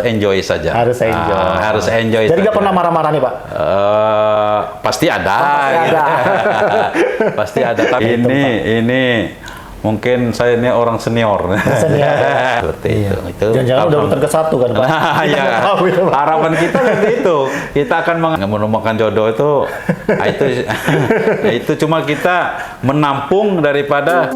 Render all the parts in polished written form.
enjoy saja. Harus enjoy. Harus enjoy. Jadi saja. nggak pernah marah-marah nih, Pak? Pasti ada. Pasti gitu. ada. Pasti ada. Tapi ini mungkin saya ini orang senior. Senior. Seperti itu. Jangan-jangan udah urutan ke-1 kan, Pak? Iya. Harapan kita seperti itu. Kita akan menemukan jodoh itu. Itu cuma kita menampung daripada.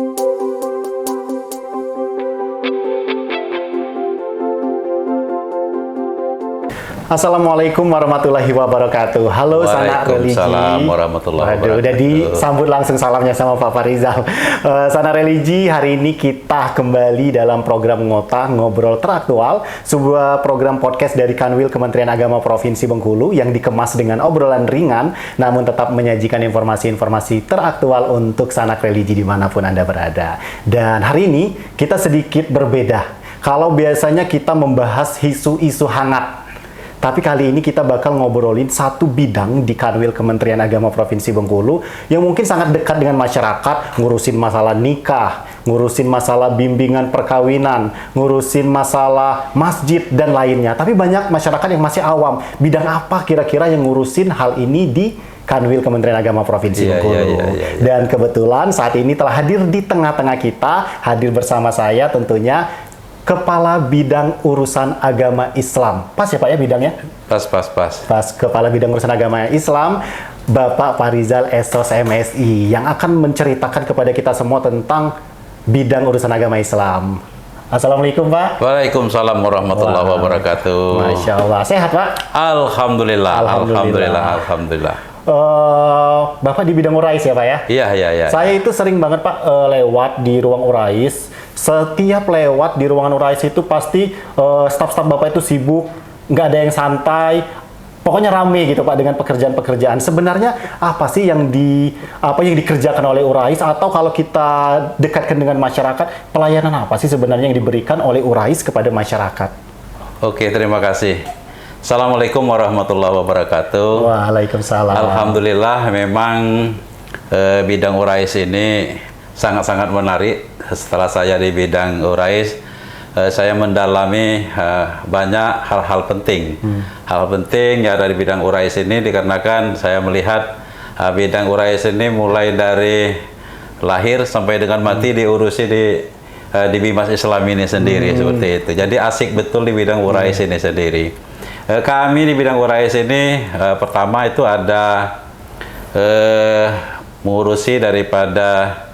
Assalamualaikum warahmatullahi wabarakatuh. Halo Sanak Religi. Waalaikumsalam warahmatullahi wabarakatuh. Udah disambut langsung salamnya sama Pak Farizal. Sanak Religi, hari ini kita kembali dalam program Ngobrol Teraktual, sebuah program podcast dari Kanwil Kementerian Agama Provinsi Bengkulu yang dikemas dengan obrolan ringan, namun tetap menyajikan informasi-informasi teraktual untuk Sanak Religi dimanapun Anda berada. Dan hari ini kita sedikit berbeda. Kalau biasanya kita membahas isu-isu hangat, tapi kali ini kita bakal ngobrolin satu bidang di Kanwil Kementerian Agama Provinsi Bengkulu yang mungkin sangat dekat dengan masyarakat, ngurusin masalah nikah, ngurusin masalah bimbingan perkawinan, ngurusin masalah masjid dan lainnya. Tapi banyak masyarakat yang masih awam, bidang apa kira-kira yang ngurusin hal ini di Kanwil Kementerian Agama Provinsi Bengkulu. Dan kebetulan saat ini telah hadir di tengah-tengah kita, hadir bersama saya tentunya Kepala Bidang Urusan Agama Islam. Pas ya Pak ya bidangnya? Pas. Pas, Kepala Bidang Urusan Agama Islam, Bapak Farizal Esos MSI, yang akan menceritakan kepada kita semua tentang bidang urusan agama Islam. Assalamualaikum Pak. Waalaikumsalam warahmatullahi wabarakatuh. Masya Allah. Sehat Pak? Alhamdulillah. Bapak di bidang Urais ya Pak ya? Iya. Saya itu sering banget Pak lewat di ruang Urais. Setiap lewat di ruangan Urais itu pasti staf-staf Bapak itu sibuk, nggak ada yang santai. Pokoknya rame gitu Pak dengan pekerjaan-pekerjaan. Sebenarnya apa sih yang dikerjakan oleh Urais, atau kalau kita dekatkan dengan masyarakat, pelayanan apa sih sebenarnya yang diberikan oleh Urais kepada masyarakat? Oke, terima kasih. Assalamualaikum warahmatullahi wabarakatuh. Waalaikumsalam. Alhamdulillah, memang bidang Urais ini sangat-sangat menarik. Setelah saya di bidang Urais, saya mendalami banyak hal-hal penting. Hal penting yang ada di bidang Urais ini dikarenakan saya melihat bidang Urais ini mulai dari lahir sampai dengan mati diurusi di Bimas Islam ini sendiri, seperti itu. Jadi asik betul di bidang Urais ini sendiri. Kami di bidang Urais ini pertama itu ada mengurusi daripada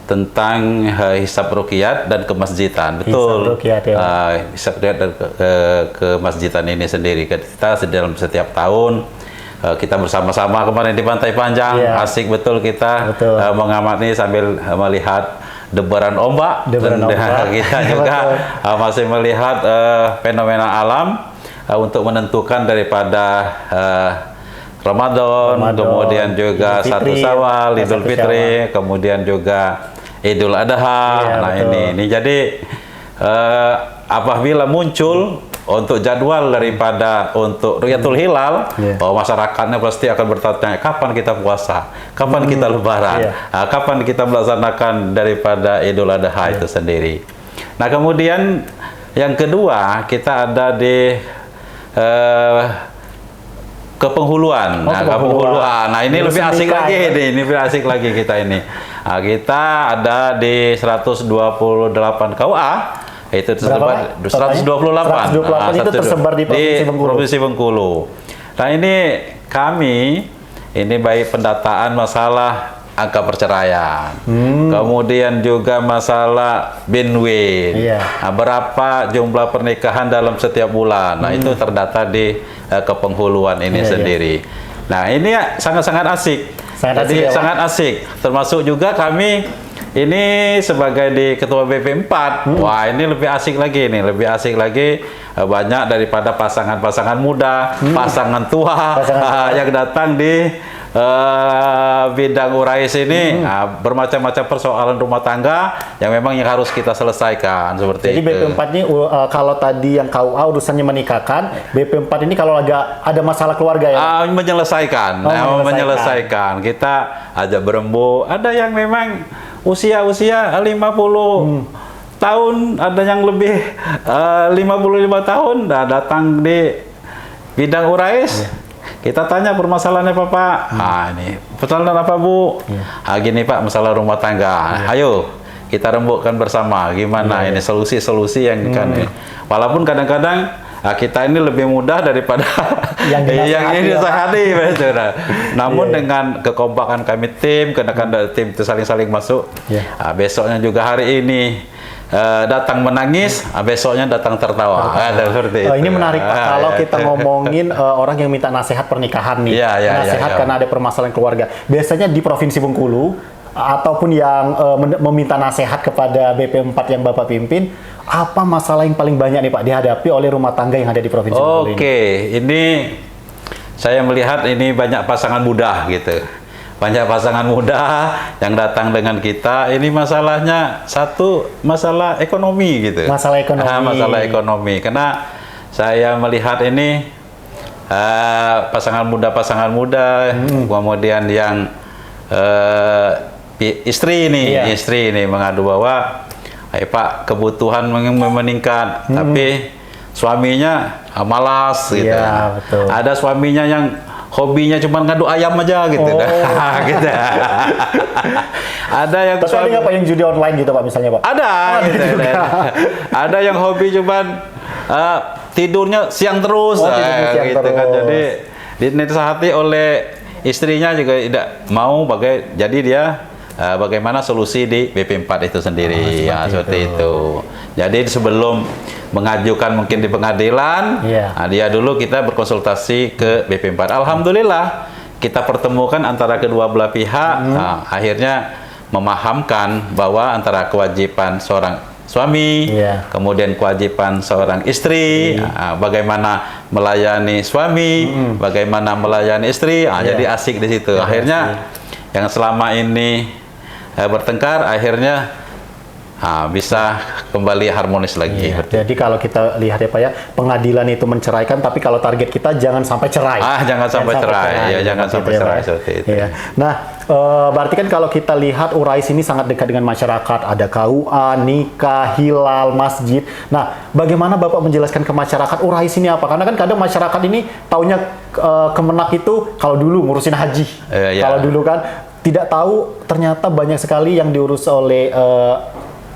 tentang hisab ruqyat dan kemasjidan. Betul. Hisab ruqyat dan kemasjidan ini sendiri. Kita dalam setiap tahun kita bersama-sama kemarin di Pantai Panjang, asik betul kita mengamati sambil melihat debaran ombak. Kita juga masih melihat fenomena alam untuk menentukan daripada Ramadan, kemudian juga satu Syawal, Idul Fitri, kemudian juga Idul Adha. Nah ini jadi apabila muncul untuk jadwal daripada untuk Rukyatul Hilal, bahwa masyarakatnya pasti akan bertanya kapan kita puasa, kapan kita lebaran, kapan kita melaksanakan daripada Idul Adha itu sendiri. Nah kemudian yang kedua kita ada di kepenghuluan. Kepenghuluan. Nah, ini lebih asik lagi ini lebih asik lagi kita ini. Nah, kita ada di 128 KUA. Itu tersebar 128. Itu tersebar di Provinsi Bengkulu. Nah, ini kami baik pendataan masalah angka perceraian, kemudian juga masalah binwin, berapa jumlah pernikahan dalam setiap bulan. Nah itu terdata di kepenghuluan ini sendiri. Nah ini sangat-sangat asik. Sangat asik. Termasuk juga kami ini sebagai di Ketua BP4. Wah ini lebih asik lagi nih, banyak daripada pasangan-pasangan muda, pasangan tua yang datang di bidang Urais ini. Bermacam-macam persoalan rumah tangga yang memang yang harus kita selesaikan seperti itu. Jadi BP4 ini kalau tadi yang KUA urusannya menikahkan, BP4 ini kalau ada masalah keluarga ya? Menyelesaikan. Kita ajak berembuk. Ada yang memang usia 50 tahun, ada yang lebih 55 tahun datang di bidang Urais. Kita tanya permasalahannya apa Pak? Ini permasalahan apa Bu? Gini Pak, masalah rumah tangga. Ayo kita rembukkan bersama gimana ini solusi-solusi yang kan. Walaupun kadang-kadang kita ini lebih mudah daripada yang dinasehati. Namun dengan kekompakan kami tim, kadang-kadang tim itu saling-saling masuk. Besoknya juga hari ini datang menangis, besoknya datang tertawa. Seperti itu. Ini menarik Pak. Kalau kita ngomongin orang yang minta nasihat pernikahan nih, nasihat karena ada permasalahan keluarga. Biasanya di Provinsi Bengkulu ataupun yang meminta nasihat kepada BP4 yang Bapak pimpin, apa masalah yang paling banyak nih Pak dihadapi oleh rumah tangga yang ada di Provinsi Bengkulu ini? Oke, ini saya melihat ini banyak pasangan muda gitu. Banyak pasangan muda yang datang dengan kita, ini masalahnya satu masalah ekonomi gitu. Masalah ekonomi. Masalah ekonomi. Karena saya melihat ini pasangan muda, kemudian yang istri ini mengadu bahwa, Pak, kebutuhan meningkat, tapi suaminya malas gitu. Betul. Ada suaminya yang hobinya cuma ngadu ayam aja gitu. Gitu. Ada yang tapi ada nggak Pak yang judi online gitu Pak misalnya Pak? Ada. Gitu. Ada yang hobi cuman tidurnya siang terus. Gitu kan. Jadi dinasihati oleh istrinya juga tidak mau jadi dia bagaimana solusi di BP4 itu sendiri. Seperti itu. Jadi sebelum mengajukan mungkin di pengadilan, dia dulu kita berkonsultasi ke BP4. Alhamdulillah kita pertemukan antara kedua belah pihak, akhirnya memahamkan bahwa antara kewajiban seorang suami, kemudian kewajiban seorang istri, bagaimana melayani suami, bagaimana melayani istri, jadi asik di situ. Akhirnya yang selama ini bertengkar, akhirnya bisa kembali harmonis lagi. Jadi kalau kita lihat ya Pak ya, pengadilan itu menceraikan, tapi kalau target kita jangan sampai cerai. Jangan sampai cerai. Jangan sampai cerai seperti itu. Nah, berarti kan kalau kita lihat Urais ini sangat dekat dengan masyarakat, ada KUA, nikah, hilal, masjid. Nah, bagaimana Bapak menjelaskan ke masyarakat Urais ini apa? Karena kan kadang masyarakat ini taunya Kemenak itu kalau dulu ngurusin haji. Kalau dulu kan tidak tahu ternyata banyak sekali yang diurus oleh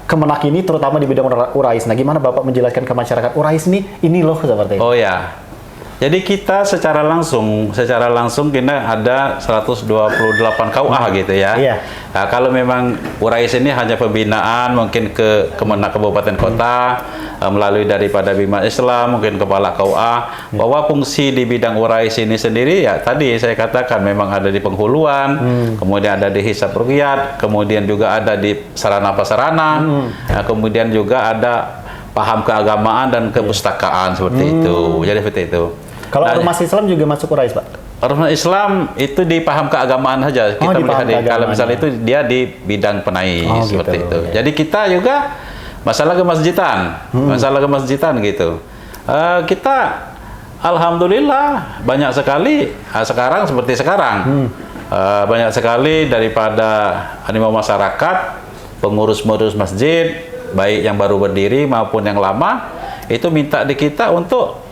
Kemenak ini, terutama di bidang Urais. Nah, gimana Bapak menjelaskan ke masyarakat Urais ini loh seperti itu? Jadi kita secara langsung kita ada 128 KUA gitu ya. Nah, kalau memang Urais ini hanya pembinaan mungkin ke Kemenak Kabupaten Kota melalui daripada Bimas Islam, mungkin kepala KUA, bahwa fungsi di bidang Urais ini sendiri tadi saya katakan memang ada di penghuluan, kemudian ada di hisab ruqyat, kemudian juga ada di sarana prasarana, kemudian juga ada paham keagamaan dan kepustakaan seperti itu. Jadi seperti itu. Kalau ormas Islam juga masuk Urais, Pak? Ormas Islam itu di paham keagamaan saja. Kita melihat kalau misalnya itu dia di bidang penais seperti itu. Jadi kita juga masalah kemasjidan gitu. Kita alhamdulillah banyak sekali sekarang seperti sekarang. Banyak sekali daripada animo masyarakat, pengurus-pengurus masjid, baik yang baru berdiri maupun yang lama, itu minta di kita untuk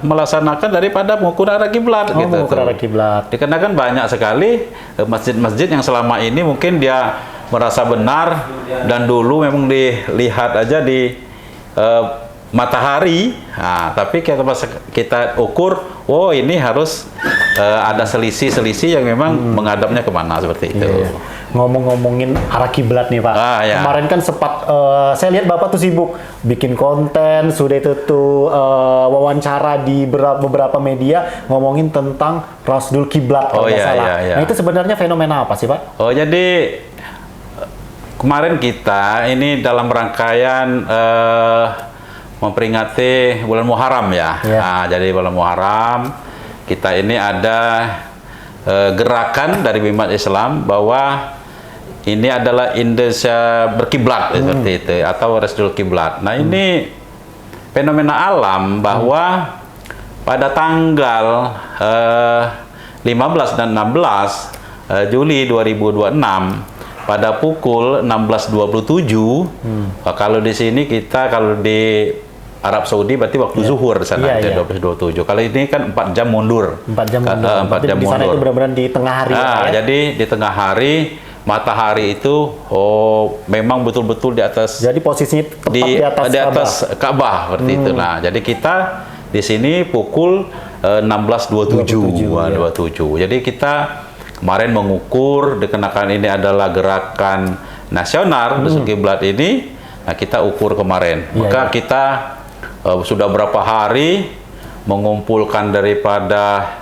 melaksanakan daripada mengukur arah kiblat gitu. Mengukur arah kiblat. Dikarenakan banyak sekali masjid-masjid yang selama ini mungkin dia merasa benar dan dulu memang dilihat aja di matahari. Tapi kita ukur, ini harus ada selisih-selisih yang memang menghadapnya kemana seperti itu. Ngomong-ngomongin arah kiblat nih Pak, kemarin kan sempat saya lihat Bapak tuh sibuk bikin konten, sudah itu tuh wawancara di beberapa media ngomongin tentang Rasdul Kiblat kalau nggak salah. Nah itu sebenarnya fenomena apa sih Pak? Jadi kemarin kita ini dalam rangkaian memperingati bulan Muharram ya. Jadi bulan Muharram kita ini ada gerakan dari Bimas Islam bahwa ini adalah Indonesia berkiblat seperti itu atau Rasdul Kiblat. Nah, ini fenomena alam bahwa pada tanggal 15 dan 16 Juli 2026 pada pukul 16.27. Kalau di sini kalau di Arab Saudi berarti waktu zuhur di sana, 12.27. Kalau ini kan 4 jam mundur. 4 jam mundur. 4 jam di sana mundur. itu benar-benar di tengah hari. Jadi di tengah hari, matahari itu memang betul-betul di atas. Jadi posisinya tepat di atas Ka'bah seperti itu. Nah, jadi kita di sini pukul 16.27. Jadi kita kemarin mengukur, dikenakan ini adalah gerakan nasional Nusuk Kiblat ini. Nah, kita ukur kemarin. Maka kita sudah berapa hari mengumpulkan daripada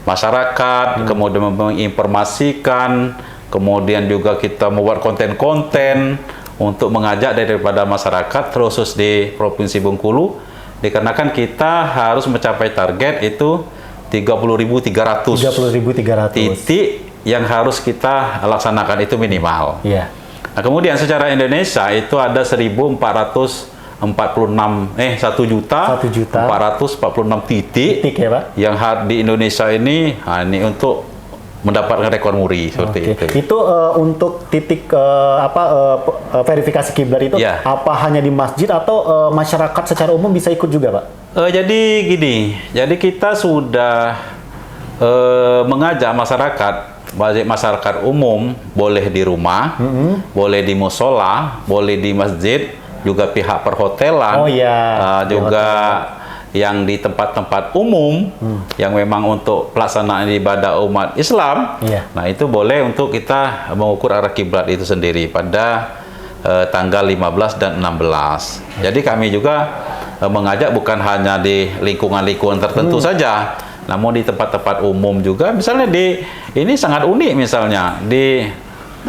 masyarakat, kemudian menginformasikan, kemudian juga kita membuat konten-konten untuk mengajak daripada masyarakat, khusus di Provinsi Bengkulu, dikarenakan kita harus mencapai target itu 30.300 titik yang harus kita laksanakan itu minimal. Nah, kemudian secara Indonesia itu ada 1.446 titik ya, Pak? Yang di Indonesia ini, ini untuk mendapatkan rekor muri seperti itu. Itu untuk titik verifikasi kiblat itu apa hanya di masjid atau masyarakat secara umum bisa ikut juga, Pak? Jadi gini, jadi kita sudah mengajak masyarakat umum, boleh di rumah, boleh di musola, boleh di masjid, juga pihak perhotelan, juga yang di tempat-tempat umum yang memang untuk pelaksanaan ibadah umat Islam. Nah, itu boleh untuk kita mengukur arah kiblat itu sendiri pada tanggal 15 dan 16. Jadi kami juga mengajak bukan hanya di lingkungan-lingkungan tertentu saja, namun di tempat-tempat umum juga. Misalnya ini sangat unik, misalnya di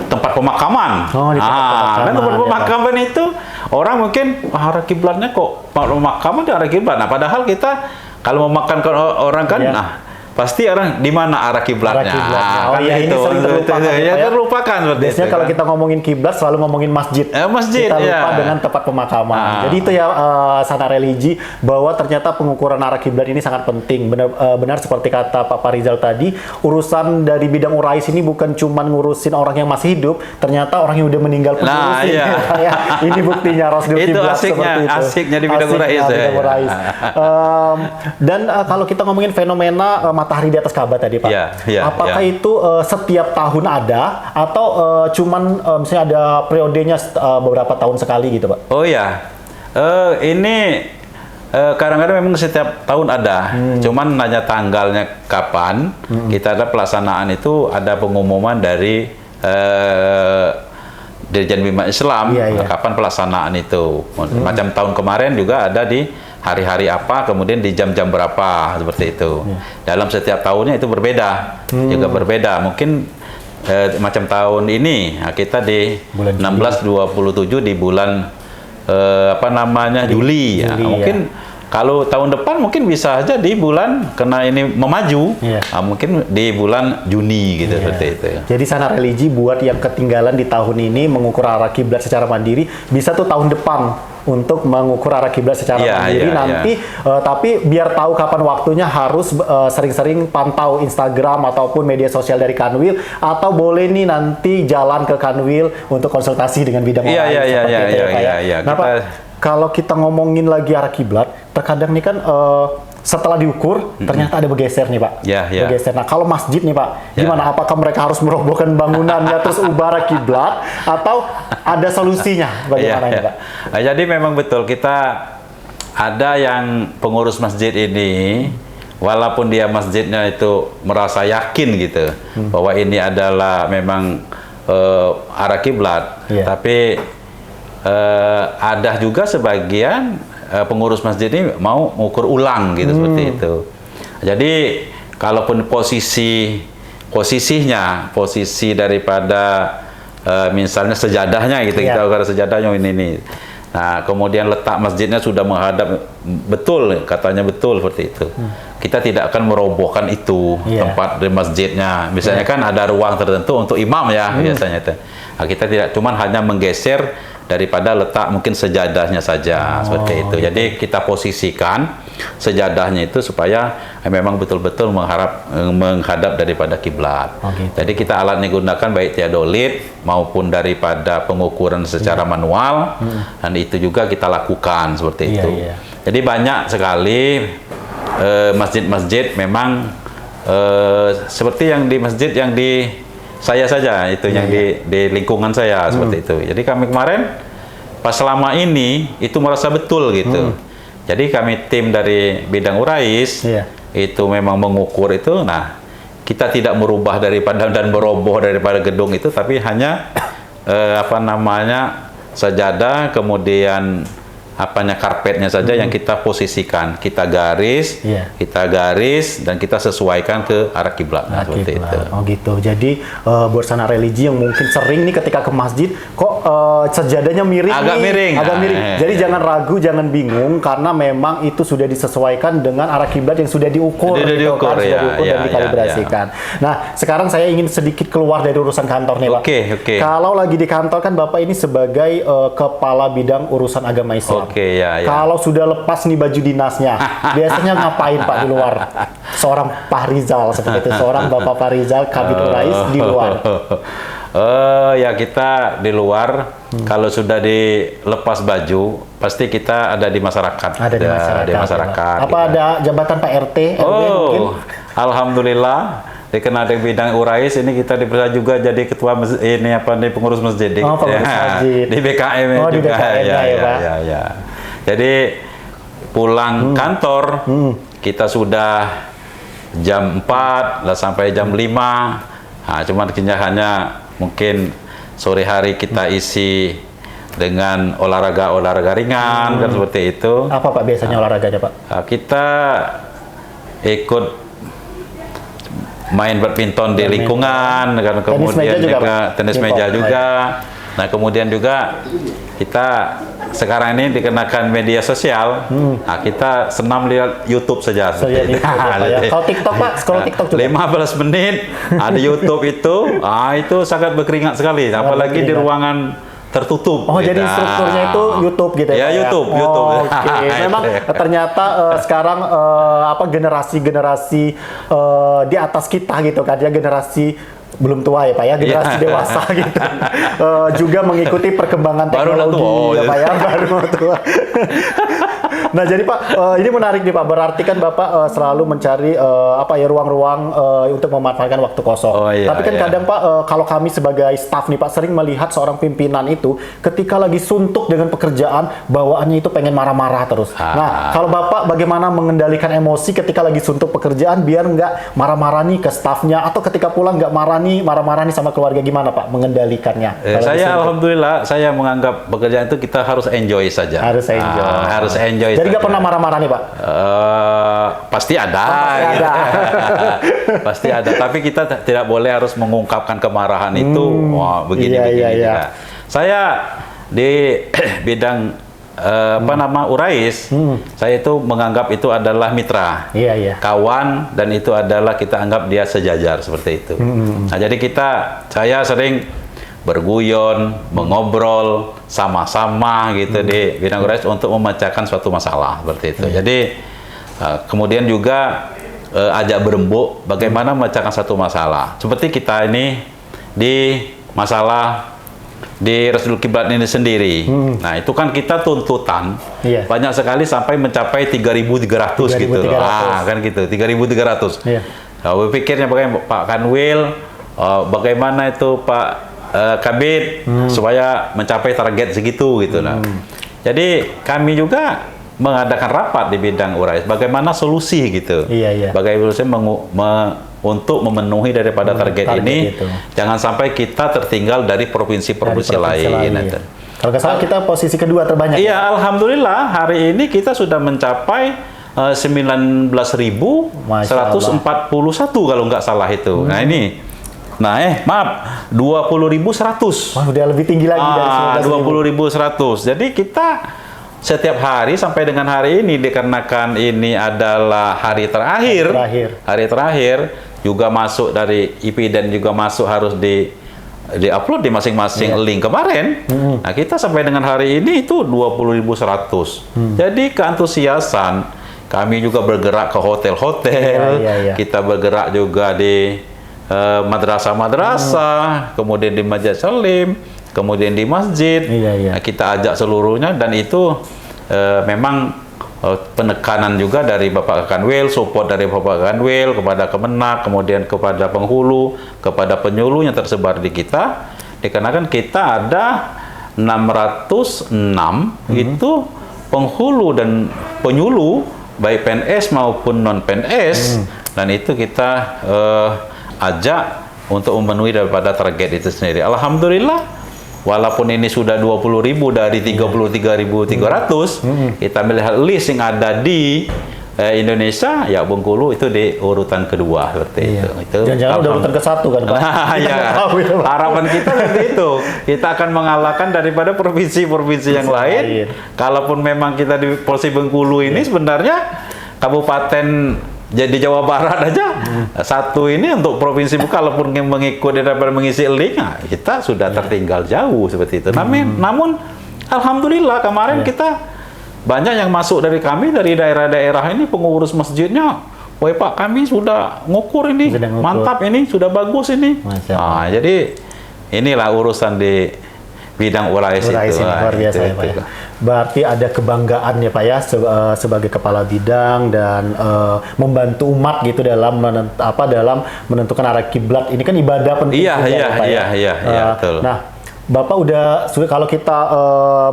tempat pemakaman. Tempat pemakaman itu orang mungkin arah kiblatnya kok pemakaman di arah kiblat. Nah, padahal kita kalau memakamkan orang kan, pasti orang di mana arah kiblatnya. Ini sering terlupakan. Terlupakan. Biasanya kalau kita ngomongin kiblat selalu ngomongin masjid. Masjid. Kita lupa dengan tempat pemakaman. Jadi itu ya Sana Religi, bahwa ternyata pengukuran arah kiblat ini sangat penting. Benar seperti kata Pak Farizal tadi, urusan dari bidang urais ini bukan cuma ngurusin orang yang masih hidup, ternyata orang yang udah meninggal pun ngurusin. Ini buktinya Rosdul Kiblat seperti itu. Asiknya di bidang urais. Dan kalau kita ngomongin fenomena matahari di atas Ka'bah tadi, Pak. Apakah itu setiap tahun ada atau cuman misalnya ada periodenya beberapa tahun sekali gitu, Pak? Ini kadang-kadang memang setiap tahun ada. Cuman hanya tanggalnya kapan. Kita ada pelaksanaan itu, ada pengumuman dari Dirjen Bima Islam kapan pelaksanaan itu. Macam tahun kemarin juga ada di hari-hari apa, kemudian di jam-jam berapa, seperti itu. Dalam setiap tahunnya itu berbeda, juga berbeda. Mungkin macam tahun ini kita di 16-27 di bulan Juli. Mungkin kalau tahun depan mungkin bisa aja di bulan, karena ini memaju, mungkin di bulan Juni gitu, seperti itu. Jadi Sana Religi, buat yang ketinggalan di tahun ini mengukur arah kiblat secara mandiri, bisa tuh tahun depan untuk mengukur arah kiblat secara mandiri nanti. Tapi biar tahu kapan waktunya, harus sering-sering pantau Instagram ataupun media sosial dari Kanwil, atau boleh nih nanti jalan ke Kanwil untuk konsultasi dengan bidang lain. Nah, Pak, kalau kita ngomongin lagi arah kiblat, terkadang nih kan setelah diukur ternyata ada bergeser nih, Pak. Bergeser. Nah, kalau masjid nih, Pak, gimana? Apakah mereka harus merobohkan bangunannya terus ubah arah kiblat, atau ada solusinya? Bagaimana ini, Pak? Jadi memang betul, kita ada yang pengurus masjid ini, walaupun dia masjidnya itu merasa yakin gitu bahwa ini adalah memang arah kiblat, tapi ada juga sebagian pengurus masjid ini mau mengukur ulang gitu, seperti itu. Jadi kalaupun posisi daripada misalnya sejadahnya gitu, kita ukur sejadahnya ini. Nah, kemudian letak masjidnya sudah menghadap betul, katanya betul seperti itu. Kita tidak akan merobohkan itu tempat di masjidnya. Misalnya kan ada ruang tertentu untuk imam biasanya itu. Nah, kita tidak, cuman hanya menggeser daripada letak mungkin sejadahnya saja seperti itu. Jadi kita posisikan sejadahnya itu supaya memang betul-betul menghadap daripada kiblat. Gitu. Jadi kita alat yang digunakan baik teodolit maupun daripada pengukuran secara manual, dan itu juga kita lakukan seperti itu. Jadi banyak sekali masjid-masjid memang seperti yang di masjid yang di saya saja itu yang di lingkungan saya seperti itu. Jadi kami kemarin pas selama ini itu merasa betul gitu. Jadi kami tim dari bidang Urais itu memang mengukur itu. Nah, kita tidak merubah daripada dan meroboh daripada gedung itu, tapi hanya sajadah, kemudian karpetnya saja yang kita posisikan, kita garis dan kita sesuaikan ke arah kiblat. Nah, seperti itu. Oh gitu. Jadi buat sana religi yang mungkin sering nih ketika ke masjid kok sejadahnya miring agak miring. Jadi jangan ragu, jangan bingung karena memang itu sudah disesuaikan dengan arah kiblat yang sudah diukur, sudah diukur dan dikalibrasikan. Nah, sekarang saya ingin sedikit keluar dari urusan kantor nih, Pak. Oke. Kalau lagi di kantor kan Bapak ini sebagai kepala bidang urusan agama Islam. Kalau sudah lepas nih baju dinasnya, biasanya ngapain Pak di luar? Seorang Pak Rizal seperti itu, seorang Bapak Pak Rizal Kabid Urais di luar. Ya kita di luar, kalau sudah dilepas baju, pasti kita ada di masyarakat. Ada di masyarakat. Apa gitu. ada jabatan Pak RT, RW mungkin? Alhamdulillah. Dikenal di bidang Urais ini kita dipercaya juga jadi ketua pengurus masjid masjid. Di BKM juga. Di BKM, Pak. Ya. Jadi pulang kantor kita sudah jam 4 lah sampai jam 5. Nah, cuman hanya mungkin sore hari kita isi dengan olahraga ringan kan seperti itu. Apa Pak biasanya olahraganya Pak? Kita ikut main badminton di lingkungan, dan kemudian juga tenis meja juga. Nah, kemudian juga kita sekarang ini dikenakan media sosial. Nah, kita senam lihat YouTube saja. Kalau TikTok Pak, scroll TikTok juga. 15 menit ada YouTube itu sangat berkeringat sekali, apalagi di ruangan tertutup. Jadi strukturnya itu YouTube gitu ya? YouTube. Oke. Memang ternyata sekarang generasi-generasi di atas kita gitu kan ya, generasi belum tua ya Pak ya, generasi dewasa gitu. Juga mengikuti perkembangan teknologi ya Pak ya, baru tua. Nah jadi Pak, ini menarik nih Pak, berarti kan Bapak selalu mencari ruang-ruang untuk memanfaatkan waktu kosong. Tapi kan kadang Pak, kalau kami sebagai staf nih Pak, sering melihat seorang pimpinan itu ketika lagi suntuk dengan pekerjaan, bawaannya itu pengen marah-marah terus. Nah, kalau Bapak bagaimana mengendalikan emosi ketika lagi suntuk pekerjaan biar nggak marah-marah nih ke stafnya, atau ketika pulang nggak marah-marah nih sama keluarga, gimana Pak mengendalikannya? Alhamdulillah, saya menganggap pekerjaan itu kita harus enjoy saja. Harus enjoy. Jadi nggak pernah marah-marah nih Pak? Pasti ada. Pasti ada. Tapi kita tidak boleh harus mengungkapkan kemarahan itu. Begini. Saya di bidang Urais, saya itu menganggap itu adalah mitra, kawan, dan itu adalah kita anggap dia sejajar seperti itu. Nah, jadi saya sering berguyon, mengobrol sama-sama gitu di bidang Urais untuk memecahkan suatu masalah seperti itu. Jadi kemudian juga ajak berembuk bagaimana memecahkan satu masalah. Seperti kita ini di masalah di Rasul Kiblat ini sendiri. Nah, itu kan kita tuntutan banyak sekali sampai mencapai 3.300 gitu. Kan gitu, 3.300. Berpikirnya bagaimana Pak Kanwil, bagaimana itu Pak Kabid supaya mencapai target segitu gitu. Jadi kami juga mengadakan rapat di bidang Urais, bagaimana solusi gitu. Bagaimana solusi untuk memenuhi daripada target ini, jangan sampai kita tertinggal dari provinsi-provinsi lain. Kalau nggak salah kita posisi kedua terbanyak. Iya, alhamdulillah hari ini kita sudah mencapai 19.141 kalau nggak salah itu. Nah ini. Maaf, 20.100. Wah, udah lebih tinggi lagi dari 20.100. Jadi kita setiap hari sampai dengan hari ini, dikarenakan ini adalah hari terakhir juga masuk dari IP dan juga masuk harus diupload di masing-masing link kemarin. Nah, kita sampai dengan hari ini itu 20.100. Jadi keantusiasan, kami juga bergerak ke hotel-hotel, kita bergerak juga di madrasah-madrasah, kemudian di Masjid Salim, kemudian di masjid. Nah, kita ajak seluruhnya, dan itu memang penekanan juga dari Bapak Kanwil, support dari Bapak Kanwil kepada Kemenak, kemudian kepada penghulu, kepada penyuluh yang tersebar di kita. Dikarenakan kita ada 606 itu penghulu dan penyuluh, baik PNS maupun non PNS, dan itu kita ajak untuk memenuhi daripada target itu sendiri. Alhamdulillah. Walaupun ini sudah 20.000 dari 33.300, kita melihat list yang ada di Indonesia, ya Bengkulu itu di urutan kedua seperti itu. Jangan-jangan udah urutan ke-1 kan, Pak? Ya, harapan kita seperti itu. Kita akan mengalahkan daripada provinsi-provinsi yang lain. Kalaupun memang kita di Provinsi Bengkulu ini sebenarnya kabupaten jadi Jawa Barat aja satu ini untuk provinsi, kalaupun mengikuti daripada mengisi link, kita sudah tertinggal jauh seperti itu. Namun alhamdulillah kemarin kita banyak yang masuk dari kami dari daerah-daerah ini, pengurus masjidnya, woi Pak, kami sudah ngukur ini, mantap ini, sudah bagus ini. Nah, jadi inilah urusan di bidang URAIS itu. Luar biasa ya, Pak. Ya. Berarti ada kebanggaan ya Pak ya sebagai kepala bidang dan membantu umat gitu dalam dalam menentukan arah kiblat. Ini kan ibadah penting juga ya, Pak ya. Iya, betul. Nah, Bapak sudah kalau kita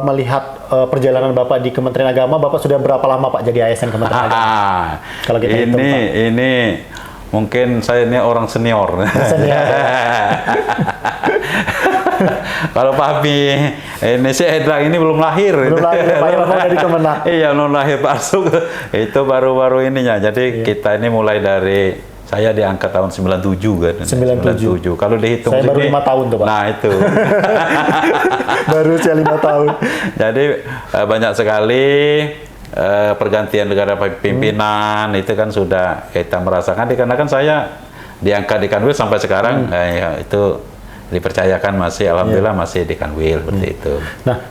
melihat perjalanan Bapak di Kementerian Agama, Bapak sudah berapa lama Pak jadi ASN Kementerian Agama? Kalau kita hitung, Pak. Ini mungkin saya ini orang senior. Kalau Papi, ini si Edra ini belum lahir. Belum lahir, Pak, Bapak dari Kemenak. Iya, belum lahir Pak Arsuk. Itu baru-baru ininya. Jadi kita ini mulai dari, saya diangkat tahun 97 kan. 97. Kalau dihitung saya baru 5 tahun tuh Pak. Nah itu. Baru usia 5 tahun. Jadi banyak sekali pergantian negara pimpinan, itu kan sudah kita merasakan. Dikarenakan saya diangkat di Kanwil sampai sekarang, itu dipercayakan masih, alhamdulillah masih di Kanwil seperti itu. Nah,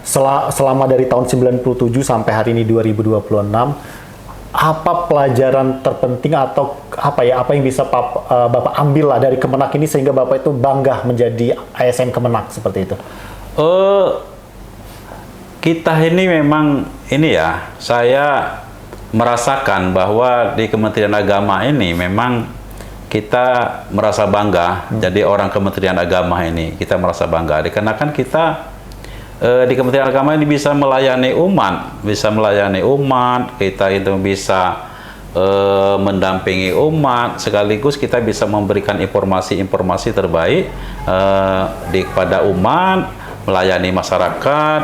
selama dari tahun 97 sampai hari ini 2026, apa pelajaran terpenting atau apa yang bisa Bapak ambil lah dari Kemenak ini sehingga Bapak itu bangga menjadi ASN Kemenak seperti itu? Kita ini memang ini ya, saya merasakan bahwa di Kementerian Agama ini memang kita merasa bangga. Jadi orang Kementerian Agama ini kita merasa bangga dikarenakan kita di Kementerian Agama ini bisa melayani umat, kita itu bisa mendampingi umat, sekaligus kita bisa memberikan informasi-informasi terbaik kepada umat, melayani masyarakat,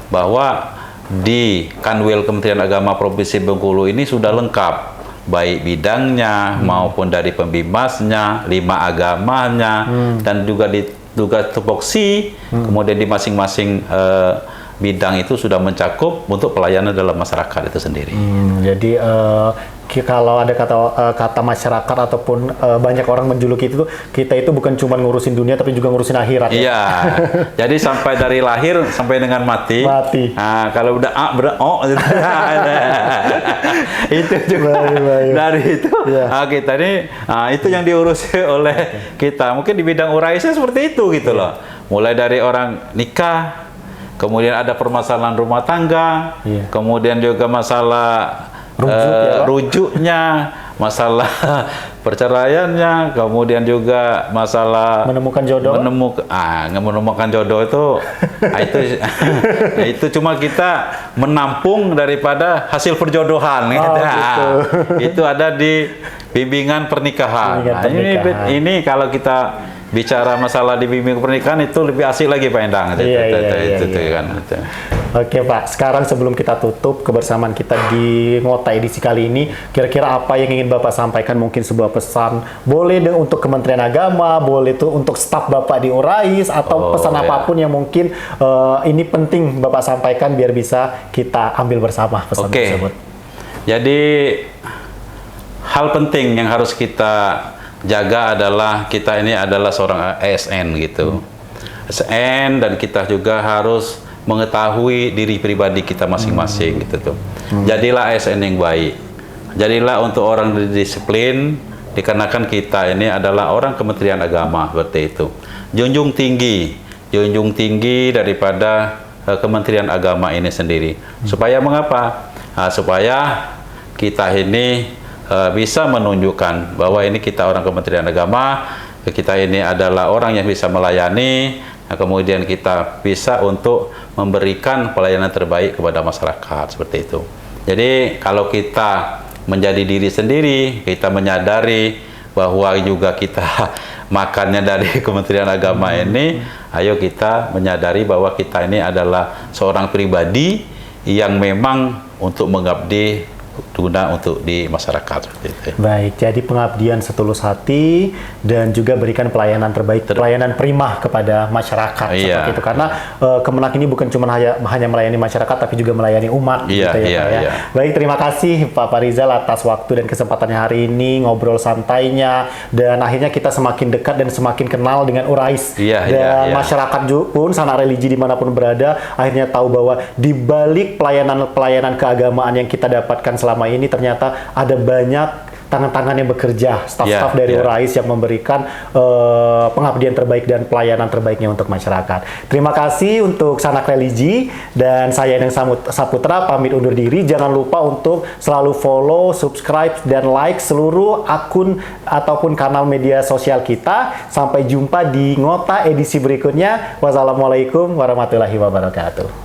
bahwa di Kanwil Kementerian Agama Provinsi Bengkulu ini sudah lengkap, baik bidangnya maupun dari pembimasnya, 5 agamanya, dan juga di tupoksi, kemudian di masing-masing bidang itu sudah mencakup untuk pelayanan dalam masyarakat itu sendiri. Jadi kalau ada kata masyarakat ataupun banyak orang menjuluki itu, kita itu bukan cuma ngurusin dunia tapi juga ngurusin akhirat. Iya. Jadi sampai dari lahir sampai dengan mati. Nah, kalau udah itu juga dari itu. Kita ini itu yang diurusi oleh kita. Mungkin di bidang URAISnya seperti itu gitu loh. Mulai dari orang nikah, kemudian ada permasalahan rumah tangga, kemudian juga masalah rujuknya, masalah perceraiannya, kemudian juga masalah menemukan jodoh. Menemukan jodoh itu itu cuma kita menampung daripada hasil perjodohan. Itu ada di bimbingan pernikahan. Ini kalau kita bicara masalah di bimbing pernikahan itu lebih asik lagi Pak Endang. Oke Pak, sekarang sebelum kita tutup kebersamaan kita di Ngota edisi kali ini, kira-kira apa yang ingin Bapak sampaikan? Mungkin sebuah pesan, boleh untuk Kementerian Agama, boleh tuh untuk staf Bapak di URAIS, atau pesan apapun yang mungkin ini penting Bapak sampaikan biar bisa kita ambil bersama pesan tersebut. Jadi hal penting yang harus kita jaga adalah kita ini adalah seorang ASN gitu. ASN, dan kita juga harus mengetahui diri pribadi kita masing-masing gitu tuh. Jadilah ASN yang baik. Jadilah untuk orang disiplin, dikarenakan kita ini adalah orang Kementerian Agama seperti itu. Junjung tinggi daripada Kementerian Agama ini sendiri. Supaya mengapa? Supaya kita ini bisa menunjukkan bahwa ini kita orang Kementerian Agama, kita ini adalah orang yang bisa melayani, kemudian kita bisa untuk memberikan pelayanan terbaik kepada masyarakat seperti itu. Jadi kalau kita menjadi diri sendiri, kita menyadari bahwa juga kita makannya dari Kementerian Agama ini, ayo kita menyadari bahwa kita ini adalah seorang pribadi yang memang untuk mengabdi guna untuk di masyarakat seperti itu. Baik, jadi pengabdian setulus hati dan juga berikan pelayanan terbaik, pelayanan prima kepada masyarakat seperti itu. Karena Kemenak ini bukan cuma hanya melayani masyarakat, tapi juga melayani umat. Gitu ya, Pak, ya. Baik, terima kasih Pak Farizal atas waktu dan kesempatannya hari ini, ngobrol santainya, dan akhirnya kita semakin dekat dan semakin kenal dengan Urais. Dan masyarakat pun, sanak religi dimanapun berada, akhirnya tahu bahwa di balik pelayanan keagamaan yang kita dapatkan selama ini ternyata ada banyak tangan-tangan yang bekerja, staf-staf dari Urais yang memberikan pengabdian terbaik dan pelayanan terbaiknya untuk masyarakat. Terima kasih untuk sanak religi, dan saya Endang Saputra pamit undur diri. Jangan lupa untuk selalu follow, subscribe, dan like seluruh akun ataupun kanal media sosial kita. Sampai jumpa di Ngota edisi berikutnya. Wassalamualaikum warahmatullahi wabarakatuh.